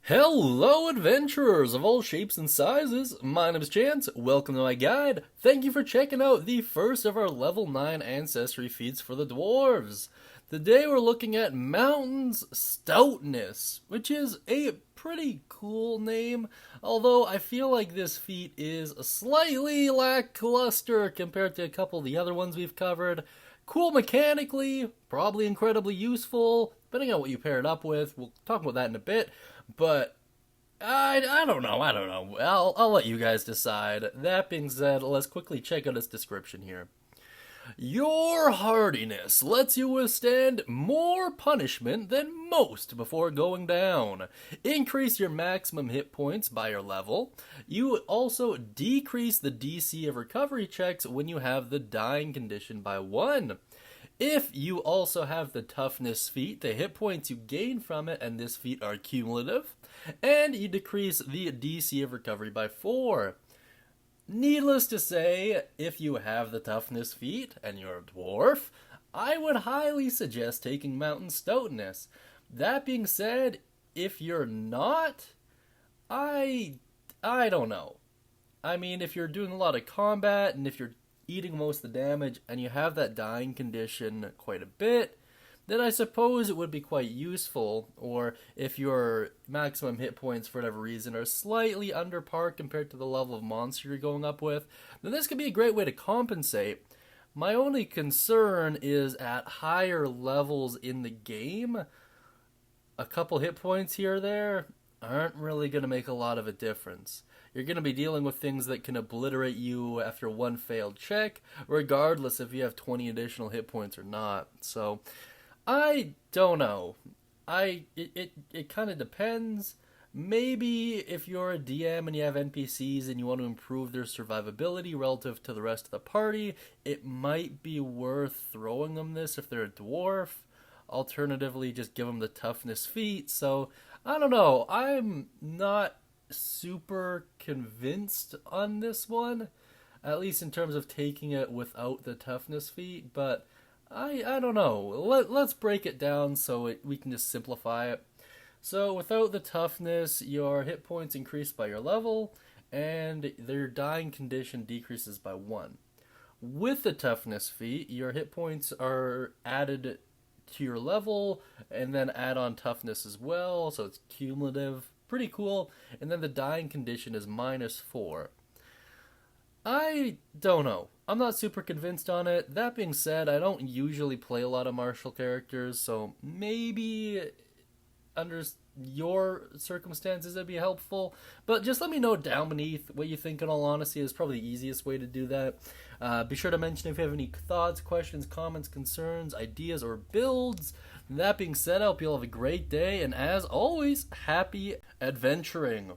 Hello, adventurers of all shapes and sizes. My name is Chance. Welcome to my guide. Thank you for checking out the first of our level 9 Ancestry feats for the Dwarves. Today we're looking at Mountain's Stoutness, which is a pretty cool name, although I feel like this feat is slightly lackluster compared to a couple of the other ones we've covered. Cool mechanically, probably incredibly useful, depending on what you pair it up with. We'll talk about that in a bit. But I don't know. I'll let you guys decide. That being said, let's quickly check out its description here. Your hardiness lets you withstand more punishment than most before going down. Increase your maximum hit points by your level. You also decrease the DC of recovery checks when you have the dying condition by 1. If you also have the Toughness feat, the hit points you gain from it and this feat are cumulative, and you decrease the DC of recovery by 4. Needless to say, if you have the Toughness feat and you're a dwarf, I would highly suggest taking Mountain Stoutness. That being said, if you're not, I don't know. I mean, if you're doing a lot of combat and if you're eating most of the damage, and you have that dying condition quite a bit, then I suppose it would be quite useful. Or if your maximum hit points, for whatever reason, are slightly under par compared to the level of monster you're going up with, then this could be a great way to compensate. My only concern is at higher levels in the game, a couple hit points here or there aren't really going to make a lot of a difference. You're going to be dealing with things that can obliterate you after one failed check, regardless if you have 20 additional hit points or not. So, I don't know. It kind of depends. Maybe if you're a DM and you have NPCs and you want to improve their survivability relative to the rest of the party, it might be worth throwing them this if they're a dwarf. Alternatively, just give them the Toughness feat. So, I don't know. I'm not super convinced on this one, at least in terms of taking it without the Toughness feat, but I don't know. Let's break it down so we can just simplify it. So without the Toughness, your hit points increase by your level, and their dying condition decreases by 1. With the Toughness feat, your hit points are added to your level, and then add on Toughness as well, so it's cumulative. Pretty cool. And then the dying condition is -4. I don't know. I'm not super convinced on it. That being said, I don't usually play a lot of martial characters, so maybe under your circumstances it'd be helpful. But just let me know down beneath what you think. In all honesty, is probably the easiest way to do that. Be sure to mention if you have any thoughts, questions, comments, concerns, ideas, or builds. That being said, I hope you all have a great day, and as always, happy adventuring.